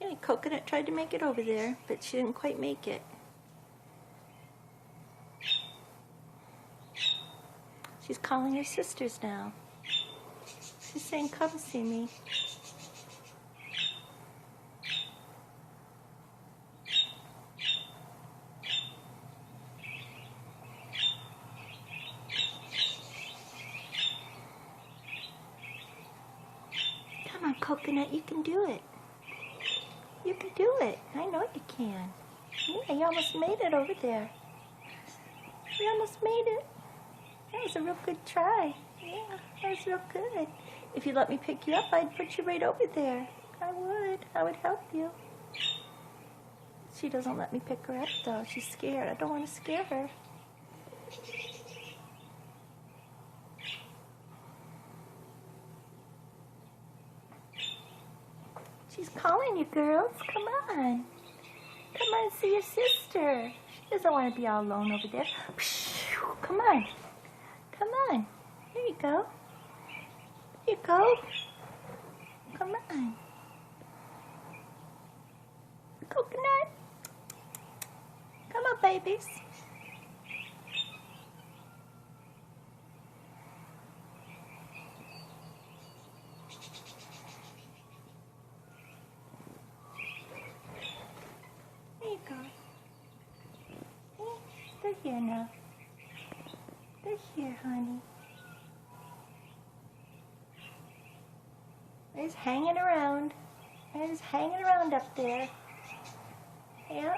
Okay, Coconut tried to make it over there, but she didn't quite make it. She's calling her sisters now. She's saying, come see me. Come on, Coconut, you can do it. You can do it. I know you can. Yeah, you almost made it over there. You almost made it. That was a real good try. Yeah, that was real good. If you let me pick you up, I'd put you right over there. I would help you. She doesn't let me pick her up though. She's scared. I don't want to scare her. She's calling you, girls. Come on. Come on, see your sister. She doesn't want to be all alone over there. Come on. Come on. There you go. There you go. Come on. Coconut. Come on, babies. There you go. They're here now. They're here, honey. They're just hanging around. They're just hanging around up there. Yep.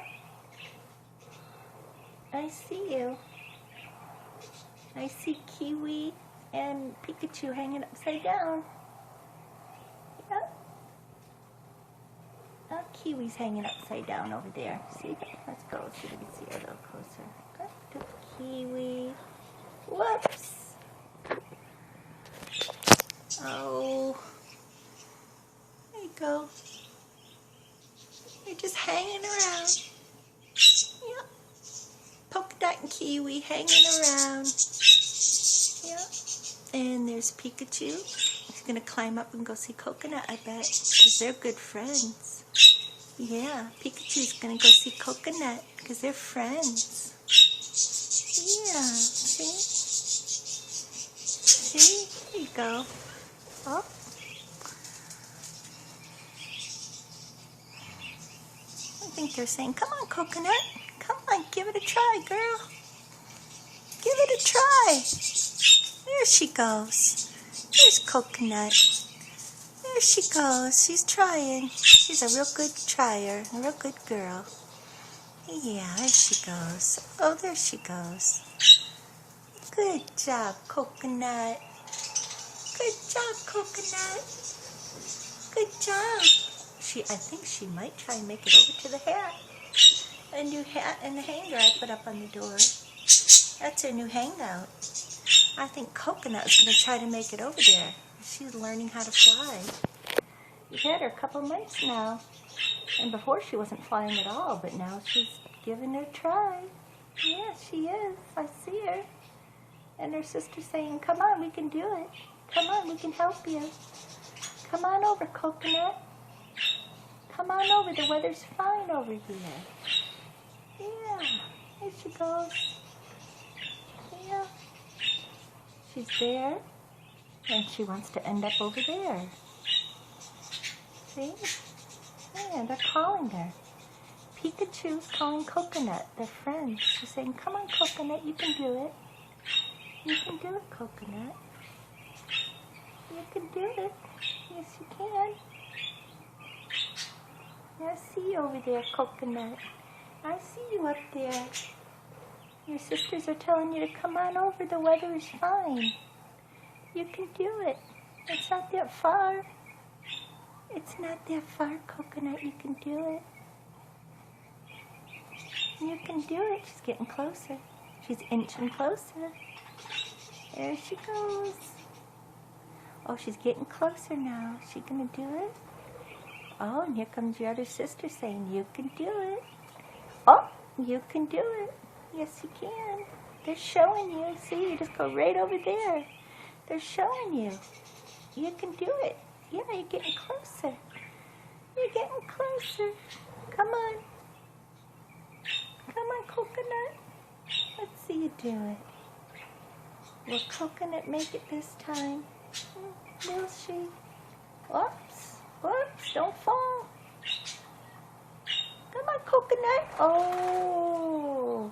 I see you. I see Kiwi and Pikachu hanging upside down. Yep. Oh, Kiwi's hanging upside down over there. See? Let's go see if we can see her a little closer. Go to Kiwi. Whoops. Oh. There you go. They're just hanging around. Yep. Polka dot and Kiwi hanging around. Yep. And there's Pikachu. He's going to climb up and go see Coconut, I bet. Because they're good friends. Yeah, Pikachu's going to go see Coconut. Because they're friends. Yeah. See? See? There you go. Oh. I think they're saying, come on, Coconut. Come on, give it a try, girl. Give it a try. There she goes. There's Coconut. There she goes. She's trying. She's a real good tryer. A real good girl. Yeah, there she goes. Oh, there she goes. Good job, Coconut. Good job, Coconut. Good job. I think she might try and make it over to the hat. A new hat and the hanger I put up on the door. That's her new hangout. I think Coconut is going to try to make it over there. She's learning how to fly. We've had her a couple months now. And before she wasn't flying at all, but now she's giving her a try. Yeah, she is. I see her. And her sister's saying, come on, we can do it. Come on, we can help you. Come on over, Coconut. Come on over, the weather's fine over here. Yeah, there she goes. Yeah. She's there, and she wants to end up over there. See? Yeah, they're calling her. Pikachu's calling Coconut. They're friends. She's saying, come on, Coconut, you can do it. You can do it, Coconut. You can do it. Yes, you can. I see you over there, Coconut. I see you up there. Your sisters are telling you to come on over. The weather is fine. You can do it. It's not that far. It's not that far, Coconut. You can do it. You can do it. She's getting closer. She's inching closer. There she goes. Oh, she's getting closer now. Is she going to do it? Oh, and here comes your other sister saying, you can do it. Oh, you can do it. Yes, you can. They're showing you. See, you just go right over there. They're showing you. You can do it. Yeah, you're getting closer. You're getting little closer. Come on. Come on, Coconut. Let's see you do it. Will Coconut make it this time? Will she? Whoops. Whoops. Don't fall. Come on, Coconut. Oh.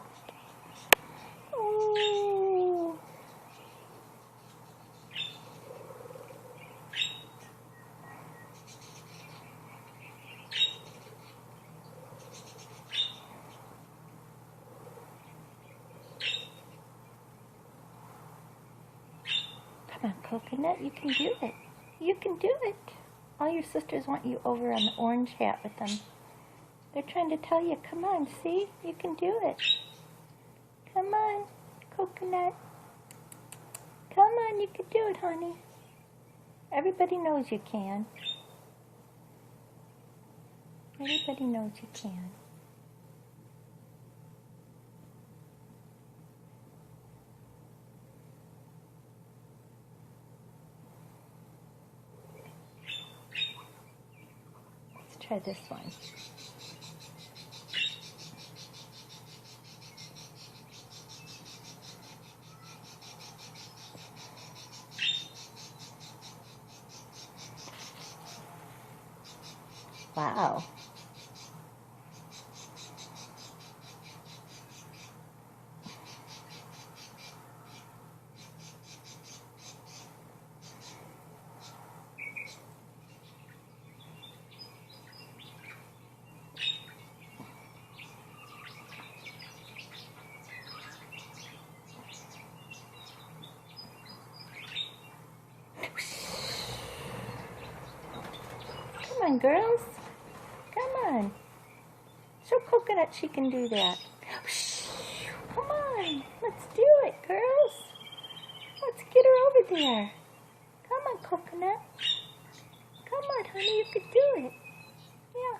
Oh. Come on, Coconut. You can do it. You can do it. All your sisters want you over on the orange hat with them. They're trying to tell you, come on, see? You can do it. Come on, Coconut. Come on, you can do it, honey. Everybody knows you can. Everybody knows you can. Let's try this one. Wow. Come on, girls. Come on. Show Coconut she can do that. Come on. Let's do it, girls. Let's get her over there. Come on, Coconut. Come on, honey. You can do it. Yeah.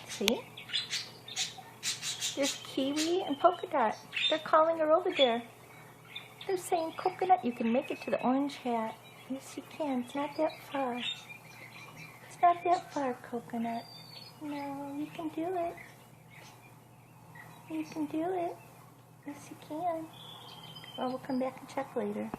See? There's Kiwi and Polka Dot. They're calling her over there. They're saying, Coconut, you can make it to the orange hat. Yes, you can. It's not that far. It's not that far, Coconut. No, you can do it. You can do it. Yes, you can. Well, we'll come back and check later.